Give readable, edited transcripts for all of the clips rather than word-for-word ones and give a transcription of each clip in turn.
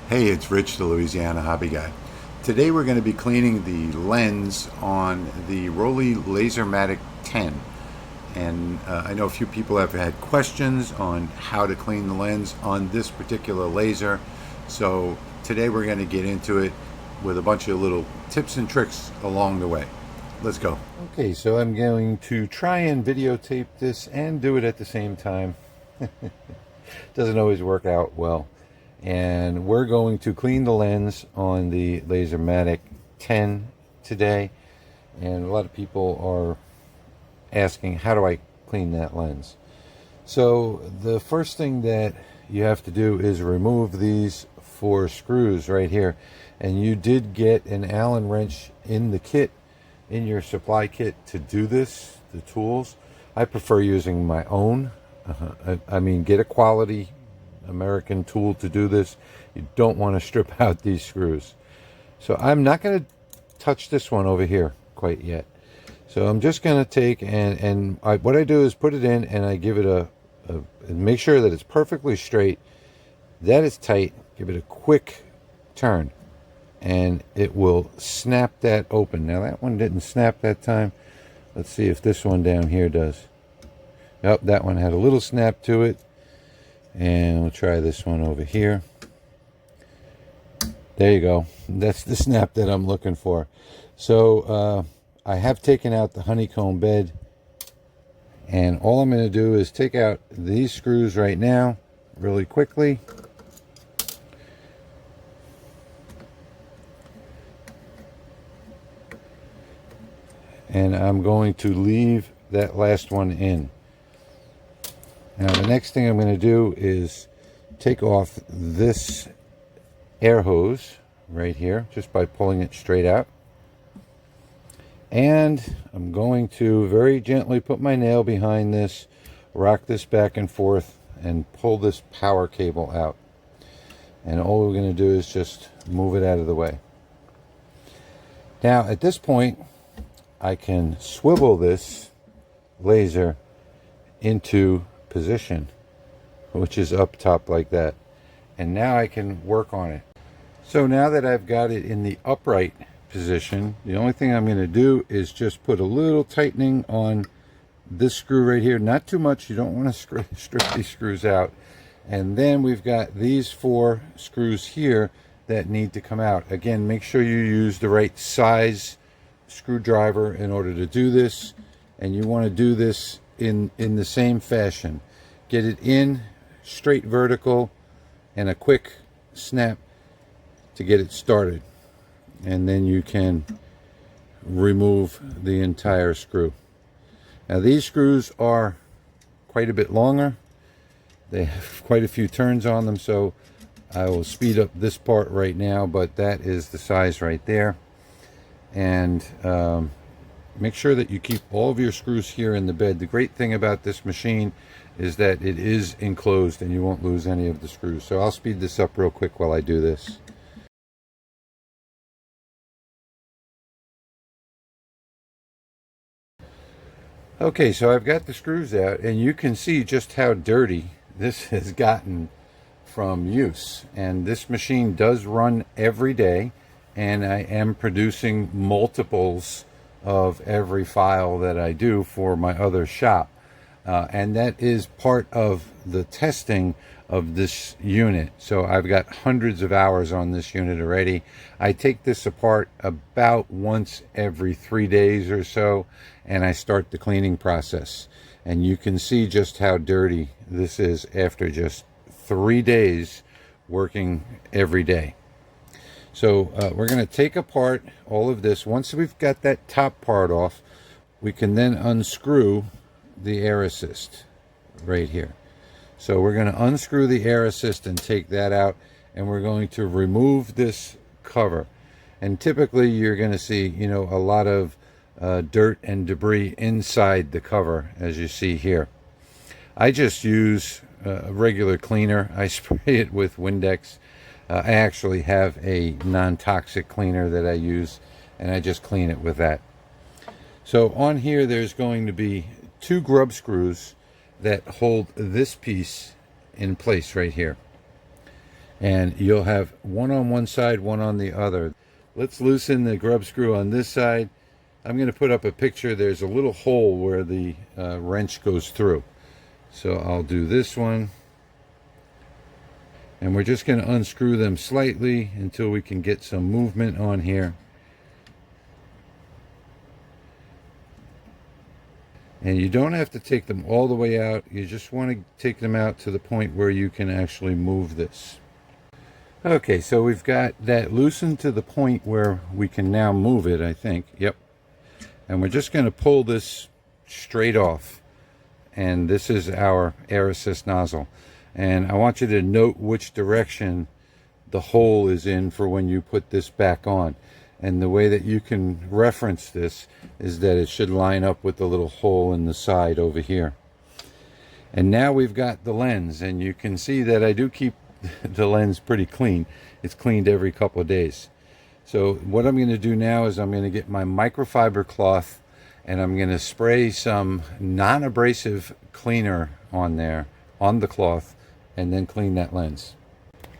Hey, it's Rich, the Louisiana Hobby Guy. Today we're going to be cleaning the lens on the Roly LaserMATIC 10. And I know a few people have had questions on how to clean the lens on this particular laser. So today we're going to get into it with a bunch of little tips and tricks along the way. Let's go. Okay, so I'm going to try and videotape this and do it at the same time. Doesn't always work out well. And we're going to clean the lens on the LaserMATIC 10 today. And a lot of people are asking, how do I clean that lens? So the first thing that you have to do is remove these 4 screws right here. And you did get an Allen wrench in the kit, in your supply kit, to do this, the tools. I prefer using my own. I mean, get a quality American tool to do this. You don't want to strip out these screws. So I'm not going to touch this one over here quite yet. So I'm just going to take and what I do is put it in and I give it and make sure that it's perfectly straight, that is tight. Give it a quick turn and it will snap that open. Now that one didn't snap that time. Let's see if this one down here does. Yep, that one had a little snap to it. And we'll try this one over here. There you go. That's the snap that I'm looking for. So I have taken out the honeycomb bed. And all I'm going to do is take out these screws right now really quickly. And I'm going to leave that last one in. Now the next thing I'm going to do is take off this air hose right here just by pulling it straight out. And I'm going to very gently put my nail behind this, rock this back and forth, and pull this power cable out. And all we're going to do is just move it out of the way. Now at this point, I can swivel this laser into position, which is up top like that, and now I can work on it. So now that I've got it in the upright position, the only thing I'm going to do is just put a little tightening on this screw right here, not too much. You don't want to strip these screws out. And then we've got these 4 screws here that need to come out. Again, make sure you use the right size screwdriver in order to do this, and you want to do this in the same fashion. Get it in straight vertical and a quick snap to get it started, and then you can remove the entire screw. Now these screws are quite a bit longer. They have quite a few turns on them, so I will speed up this part right now, but that is the size right there. And make sure that you keep all of your screws here in the bed. The great thing about this machine is that it is enclosed and you won't lose any of the screws. So I'll speed this up real quick while I do this. Okay, so I've got the screws out and you can see just how dirty this has gotten from use. And this machine does run every day, and I am producing multiples of every file that I do for my other shop. And that is part of the testing of this unit. So I've got hundreds of hours on this unit already. I take this apart about once every 3 days or so, and I start the cleaning process. And you can see just how dirty this is after just 3 days working every day. So we're going to take apart all of this. Once we've got that top part off, we can then unscrew the air assist right here. So we're going to unscrew the air assist and take that out, and we're going to remove this cover. And typically you're going to see, you know, a lot of dirt and debris inside the cover, as you see here. I just use a regular cleaner. I spray it with Windex. I actually have a non-toxic cleaner that I use, and I just clean it with that. So on here there's going to be 2 grub screws that hold this piece in place right here. And you'll have one on one side, one on the other. Let's loosen the grub screw on this side. I'm going to put up a picture. There's a little hole where the wrench goes through. So I'll do this one. And we're just going to unscrew them slightly until we can get some movement on here. And you don't have to take them all the way out. You just want to take them out to the point where you can actually move this. Okay, so we've got that loosened to the point where we can now move it, I think. Yep. And we're just going to pull this straight off. And this is our air assist nozzle. And I want you to note which direction the hole is in for when you put this back on. And the way that you can reference this is that it should line up with the little hole in the side over here. And now we've got the lens, and you can see that I do keep the lens pretty clean. It's cleaned every couple of days. So what I'm going to do now is I'm going to get my microfiber cloth, and I'm going to spray some non-abrasive cleaner on there, on the cloth, and then clean that lens.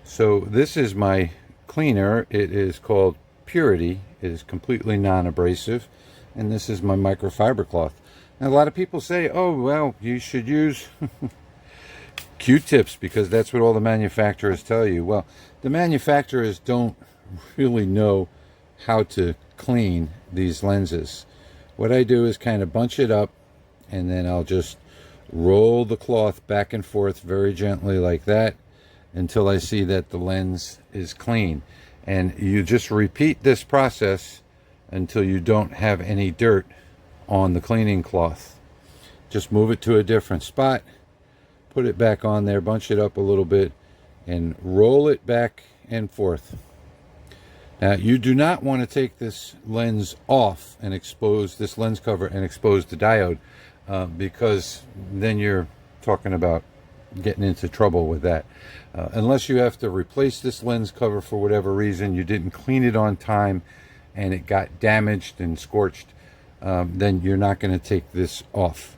So this is my cleaner. It is called Purity. It is completely non-abrasive, and this is my microfiber cloth. Now a lot of people say, oh well, you should use Q-tips because that's what all the manufacturers tell you. Well, the manufacturers don't really know how to clean these lenses. What I do is kind of bunch it up, and then I'll just roll the cloth back and forth very gently like that until I see that the lens is clean. And you just repeat this process until you don't have any dirt on the cleaning cloth. Just move it to a different spot, put it back on there, bunch it up a little bit, and roll it back and forth. Now you do not want to take this lens off and expose this lens cover and expose the diode, because then you're talking about getting into trouble with that. Unless you have to replace this lens cover for whatever reason, you didn't clean it on time and it got damaged and scorched, then you're not going to take this off.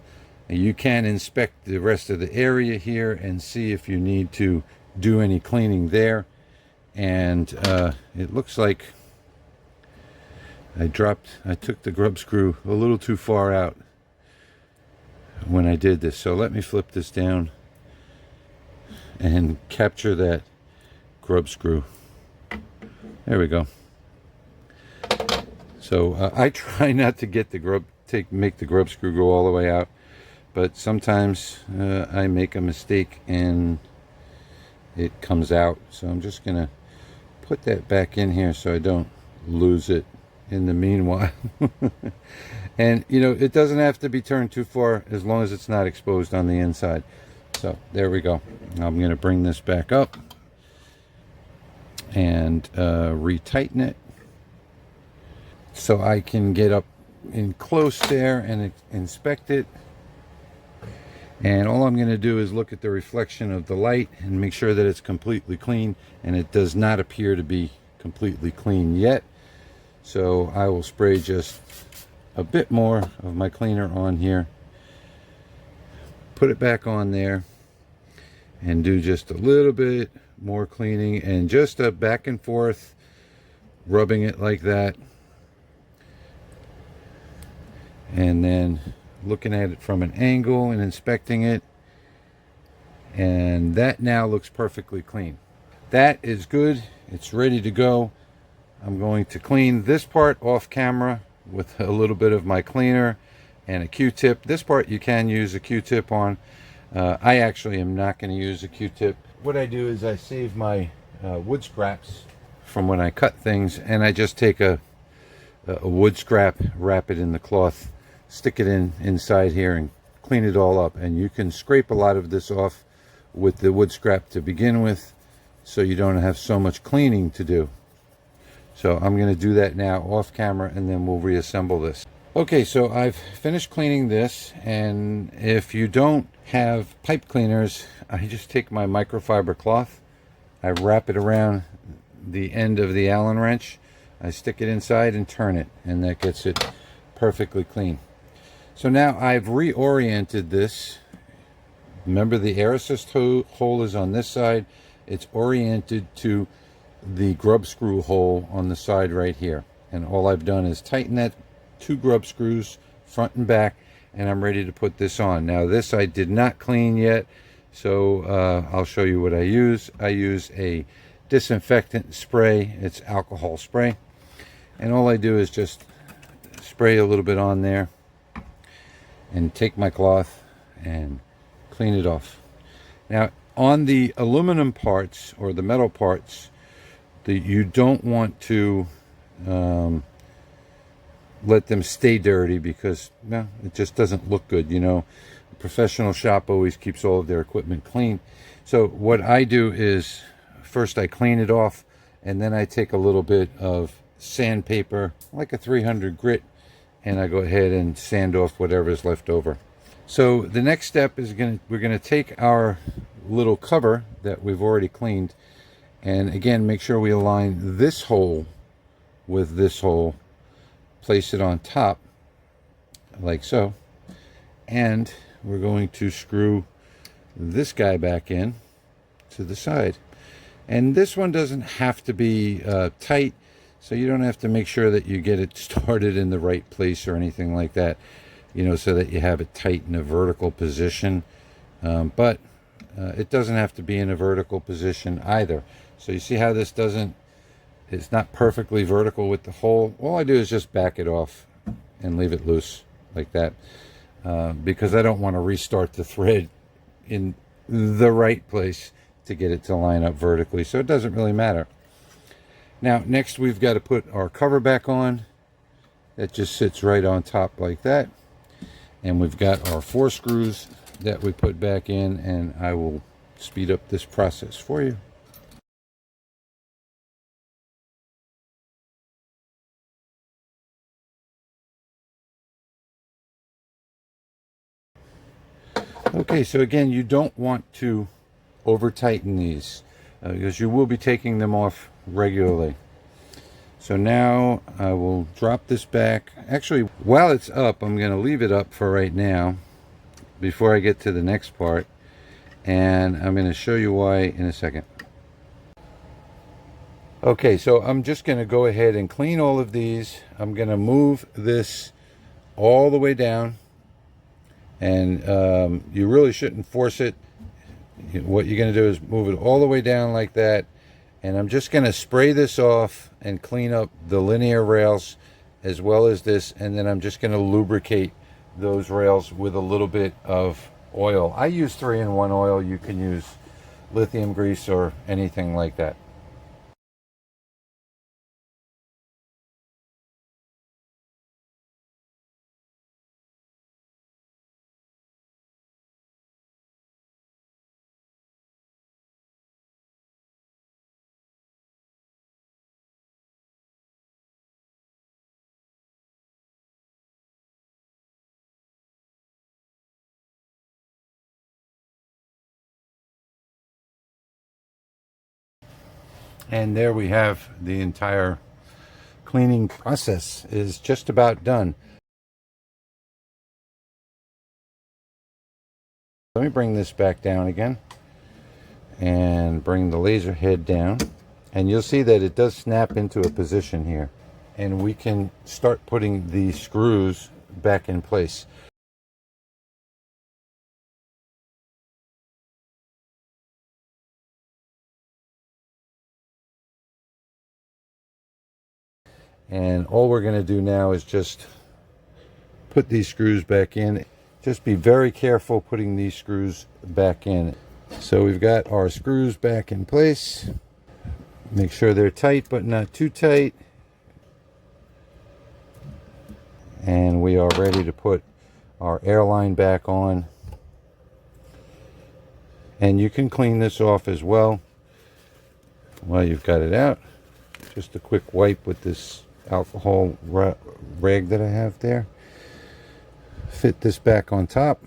And you can inspect the rest of the area here and see if you need to do any cleaning there. And it looks like I took the grub screw a little too far out when I did this. So let me flip this down and capture that grub screw. There we go. So I try not to get the make the grub screw go all the way out, but sometimes I make a mistake and it comes out. So I'm just gonna put that back in here so I don't lose it in the meanwhile. And you know, it doesn't have to be turned too far as long as it's not exposed on the inside. So there we go. I'm going to bring this back up and retighten it so I can get up in close there and inspect it. And all I'm going to do is look at the reflection of the light and make sure that it's completely clean, and it does not appear to be completely clean yet. So I will spray just a bit more of my cleaner on here, put it back on there, and do just a little bit more cleaning, and just a back and forth rubbing it like that, and then looking at it from an angle and inspecting it, and that now looks perfectly clean. That is good. It's ready to go. I'm going to clean this part off camera with a little bit of my cleaner and a Q-tip. This part you can use a Q-tip on. I actually am not going to use a Q-tip. What I do is I save my wood scraps from when I cut things, and I just take a wood scrap, wrap it in the cloth, stick it inside here, and clean it all up. And you can scrape a lot of this off with the wood scrap to begin with, so you don't have so much cleaning to do. So I'm going to do that now off camera, and then we'll reassemble this. Okay, so I've finished cleaning this, and if you don't have pipe cleaners, I just take my microfiber cloth, I wrap it around the end of the Allen wrench, I stick it inside and turn it, and that gets it perfectly clean. So now I've reoriented this. Remember, the air assist hole is on this side. it's oriented to the grub screw hole on the side right here. And all I've done is tighten that 2 grub screws front and back, and I'm ready to put this on. Now this I did not clean yet, so I'll show you what I use. I use a disinfectant spray. It's alcohol spray, and all I do is just spray a little bit on there and take my cloth and clean it off. Now on the aluminum parts or the metal parts, you don't want to let them stay dirty, because no, it just doesn't look good. You know, a professional shop always keeps all of their equipment clean. So what I do is first I clean it off, and then I take a little bit of sandpaper, like a 300 grit, and I go ahead and sand off whatever is left over. So the next step is we're gonna take our little cover that we've already cleaned, and again, make sure we align this hole with this hole, place it on top like so, and we're going to screw this guy back in to the side. And this one doesn't have to be tight, so you don't have to make sure that you get it started in the right place or anything like that, you know, so that you have it tight in a vertical position. But it doesn't have to be in a vertical position either. So you see how this it's not perfectly vertical with the hole. All I do is just back it off and leave it loose like that, because I don't want to restart the thread in the right place to get it to line up vertically, so it doesn't really matter. Now next we've got to put our cover back on. That just sits right on top like that, and we've got our 4 screws that we put back in, and I will speed up this process for you. Okay, so again, you don't want to over tighten these because you will be taking them off regularly. So now I will drop this back. Actually, while it's up, I'm going to leave it up for right now before I get to the next part, and I'm going to show you why in a second. Okay, so I'm just going to go ahead and clean all of these. I'm going to move this all the way down, and you really shouldn't force it. What you're going to do is move it all the way down like that, and I'm just going to spray this off and clean up the linear rails as well as this, and then I'm just going to lubricate those rails with a little bit of oil. I use 3-in-1 oil. You can use lithium grease or anything like that. And there we have the entire cleaning process is just about done. Let me bring this back down again and bring the laser head down, and you'll see that it does snap into a position here, and we can start putting the screws back in place. And all we're going to do now is just put these screws back in. Just be very careful putting these screws back in. So we've got our screws back in place. Make sure they're tight but not too tight. And we are ready to put our airline back on. And you can clean this off as well while you've got it out. Just a quick wipe with this alcohol rag that I have there. Fit this back on top,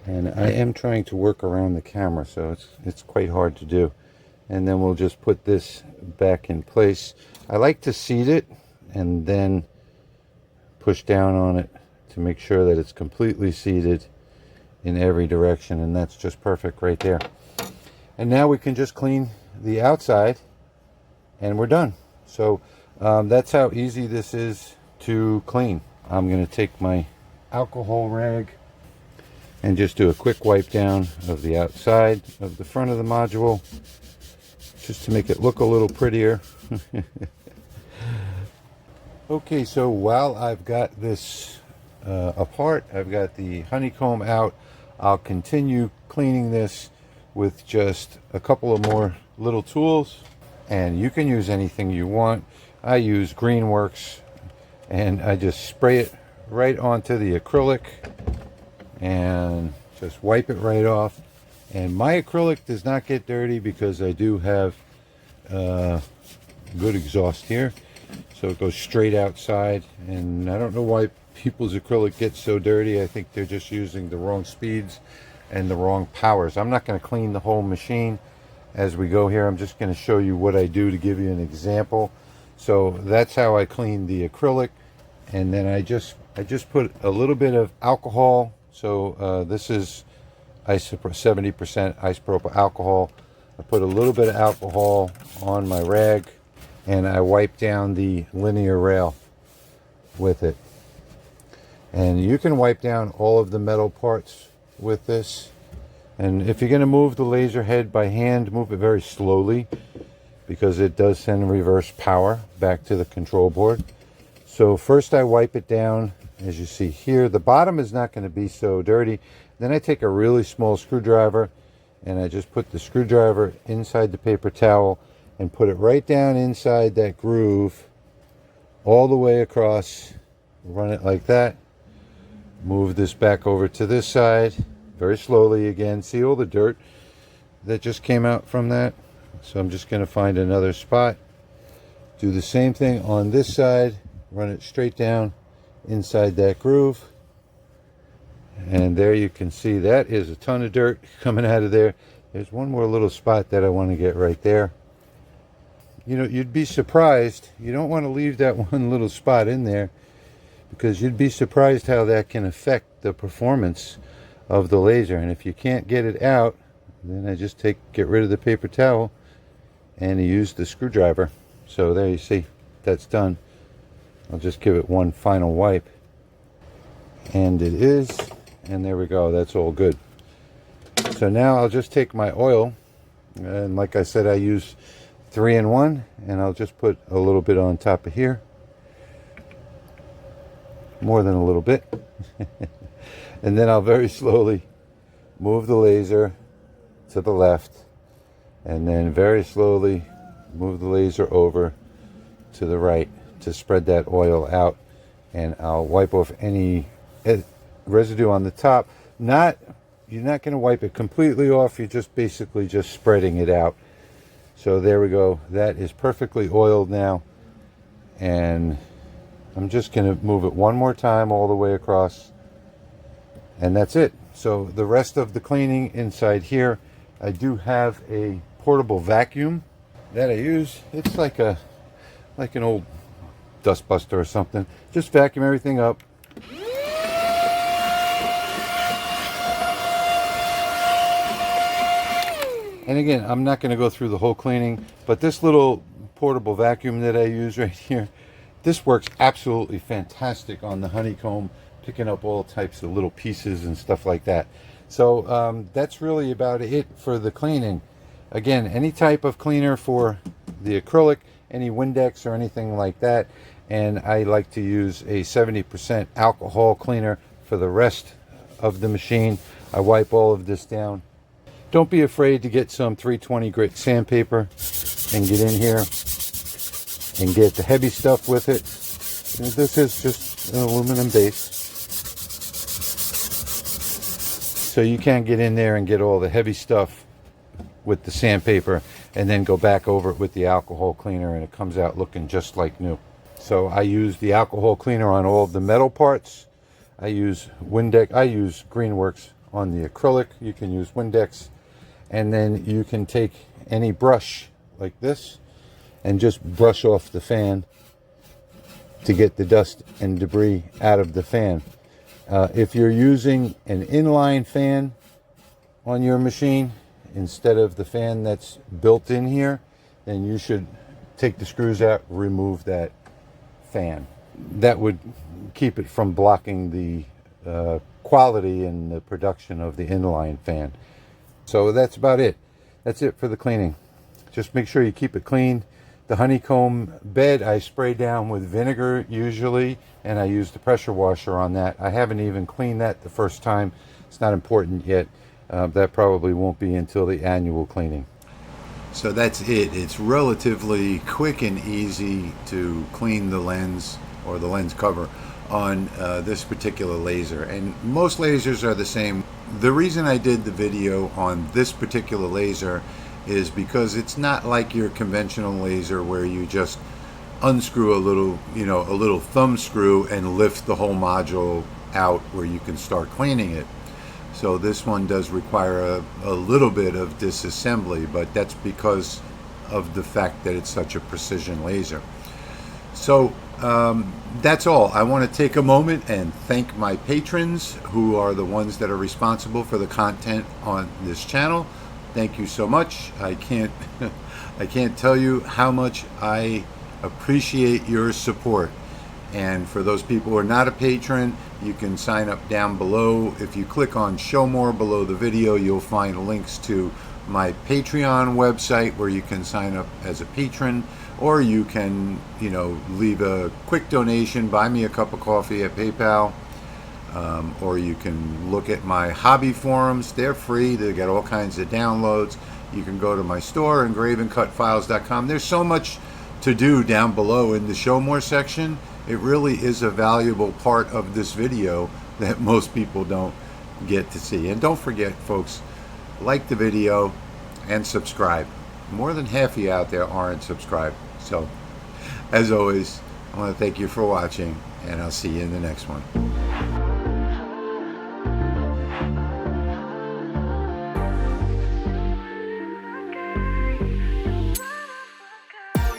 and I am trying to work around the camera, so it's quite hard to do. And then we'll just put this back in place. I like to seat it and then push down on it to make sure that it's completely seated in every direction, and that's just perfect right there. And now we can just clean the outside and we're done. So that's how easy this is to clean. I'm going to take my alcohol rag and just do a quick wipe down of the outside of the front of the module, just to make it look a little prettier. Okay, so while I've got this apart, I've got the honeycomb out, I'll continue cleaning this with just a couple of more little tools, and you can use anything you want. I use Greenworks, and I just spray it right onto the acrylic and just wipe it right off. And my acrylic does not get dirty because I do have good exhaust here, so it goes straight outside. And I don't know why people's acrylic gets so dirty. I think they're just using the wrong speeds and the wrong powers. I'm not going to clean the whole machine as we go here. I'm just going to show you what I do to give you an example. So that's how I clean the acrylic. And then I just put a little bit of alcohol. So this is 70% isopropyl alcohol. I put a little bit of alcohol on my rag, and I wipe down the linear rail with it. And you can wipe down all of the metal parts with this. And if you're going to move the laser head by hand, move it very slowly, because it does send reverse power back to the control board. So first I wipe it down. As you see here, the bottom is not going to be so dirty. Then I take a really small screwdriver, and I just put the screwdriver inside the paper towel and put it right down inside that groove all the way across. Run it like that. Move this back over to this side very slowly again. See all the dirt that just came out from that? So I'm just going to find another spot. Do the same thing on this side. Run it straight down inside that groove. And there you can see that is a ton of dirt coming out of there. There's one more little spot that I want to get right there. You know, you'd be surprised. You don't want to leave that one little spot in there, because you'd be surprised how that can affect the performance of the laser. And if you can't get it out, then I just get rid of the paper towel and use the screwdriver. So there you see, that's done. I'll just give it one final wipe, and it is, and there we go, that's all good. So now I'll just take my oil, and like I said, I use 3-in-1, and I'll just put a little bit on top of here, more than a little bit. And then I'll very slowly move the laser to the left, and then very slowly move the laser over to the right to spread that oil out. And I'll wipe off any residue on the top. You're not going to wipe it completely off, you're just basically just spreading it out. So there we go, that is perfectly oiled now. And I'm just going to move it one more time all the way across, and that's it. So the rest of the cleaning inside here, I do have a portable vacuum that I use. It's like an old dust buster or something. Just vacuum everything up. And again, I'm not going to go through the whole cleaning, but this little portable vacuum that I use right here, this works absolutely fantastic on the honeycomb, picking up all types of little pieces and stuff like that. So that's really about it for the cleaning. Again, any type of cleaner for the acrylic, any Windex or anything like that. And I like to use a 70% alcohol cleaner for the rest of the machine. I wipe all of this down. Don't be afraid to get some 320 grit sandpaper and get in here and get the heavy stuff with it. And this is just an aluminum base, so you can get in there and get all the heavy stuff with the sandpaper, and then go back over it with the alcohol cleaner, and it comes out looking just like new. So I use the alcohol cleaner on all of the metal parts. I use Windex. I use Greenworks on the acrylic. You can use Windex, and then you can take any brush like this and just brush off the fan to get the dust and debris out of the fan. If you're using an inline fan on your machine instead of the fan that's built in here, then you should take the screws out, remove that fan. That would keep it from blocking the quality and the production of the inline fan. So that's about it. That's it for the cleaning. Just make sure you keep it clean. The honeycomb bed I spray down with vinegar usually, and I use the pressure washer on that. I haven't even cleaned that the first time. It's not important yet. That probably won't be until the annual cleaning. So that's it. It's relatively quick and easy to clean the lens or the lens cover on this particular laser, and most lasers are the same. The reason I did the video on this particular laser is because it's not like your conventional laser where you just unscrew a little thumb screw and lift the whole module out where you can start cleaning it. So this one does require a little bit of disassembly, but that's because of the fact that it's such a precision laser. So that's all. I want to take a moment and thank my patrons, who are the ones that are responsible for the content on this channel. Thank you so much. I can't tell you how much I appreciate your support. And for those people who are not a patron, you can sign up down below. If you click on Show More below the video, you'll find links to my Patreon website where you can sign up as a patron, or you can, leave a quick donation, buy me a cup of coffee at PayPal, or you can look at my hobby forums. They're free. They get all kinds of downloads. You can go to my store, engraveandcutfiles.com. There's so much to do down below in the Show More section. It really is a valuable part of this video that most people don't get to see. And don't forget, folks, like the video and subscribe. More than half of you out there aren't subscribed. So, as always, I want to thank you for watching, and I'll see you in the next one.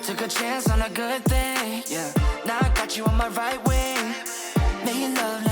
Took a chance on a good thing, yeah. Now I got you on my right wing. Making love.